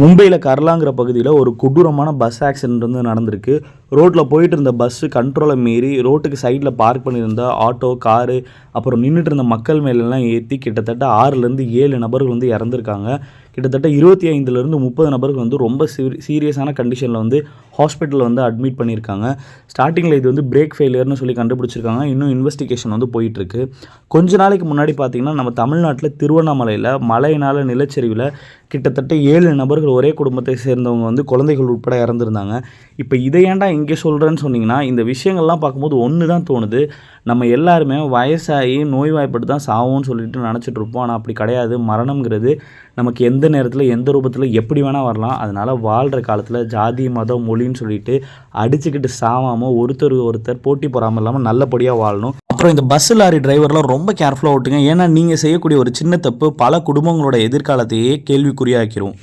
மும்பையில் கர்லாங்கிற பகுதியில் ஒரு கொடூரமான பஸ் ஆக்சிடென்ட் வந்து நடந்திருக்கு. ரோட்டில் போயிட்டு இருந்த பஸ்ஸு கண்ட்ரோலை மீறி ரோட்டுக்கு சைடில் பார்க் பண்ணியிருந்த ஆட்டோ, காரு, அப்புறம் நின்றுட்டு இருந்த மக்கள் மேலெல்லாம் ஏற்றி கிட்டத்தட்ட 6லேருந்து 7 நபர்கள் வந்து இறந்துருக்காங்க. கிட்டத்தட்ட 25லேருந்து 30 நபர்கள் வந்து ரொம்ப சீரியஸான கண்டிஷனில் வந்து ஹாஸ்பிட்டலில் வந்து அட்மிட் பண்ணியிருக்காங்க. ஸ்டார்டிங்கில் இது வந்து பிரேக் ஃபெயிலியர்னு சொல்லி கண்டுபிடிச்சிருக்காங்க. இன்னும் இன்வெஸ்டிகேஷன் வந்து போயிட்டுருக்கு. கொஞ்ச நாளைக்கு முன்னாடி பார்த்திங்கன்னா நம்ம தமிழ்நாட்டில் திருவண்ணாமலையில் மழையினால் நிலச்சரிவில் கிட்டத்தட்ட 7 நபர்கள் ஒரே குடும்பத்தை சேர்ந்தவங்க வந்து குழந்தைகள் உட்பட இறந்துருந்தாங்க. இப்போ இதை ஏன்டா இங்கே சொல்கிறேன்னு சொன்னிங்கன்னா, இந்த விஷயங்கள்லாம் பார்க்கும்போது ஒன்று தான் தோணுது. நம்ம எல்லாருமே வயசாகி நோய்வாய்ப்பட்டு தான் சாவோன்னு சொல்லிட்டு நினச்சிட்ருப்போம். ஆனால் அப்படி கிடையாது. மரணம்ங்கிறது நமக்கு எந்த நேரத்தில் எந்த ரூபத்தில் எப்படி வேணால் வரலாம். அதனால் வாழ்கிற காலத்தில் ஜாதி, மதம், மொழின்னு சொல்லிட்டு அடிச்சுக்கிட்டு சாவாமல் ஒருத்தர் போட்டி போடாமல் இல்லாமல் நல்லபடியாக வாழணும். அப்புறம் இந்த பஸ் லாரி டிரைவர்லாம் ரொம்ப கேர்ஃபுல்லாக ஓட்டுங்க. ஏன்னா நீங்கள் செய்யக்கூடிய ஒரு சின்ன தப்பு பல குடும்பங்களோட எதிர்காலத்தையே கேள்விக்குறியாக்கிரும்.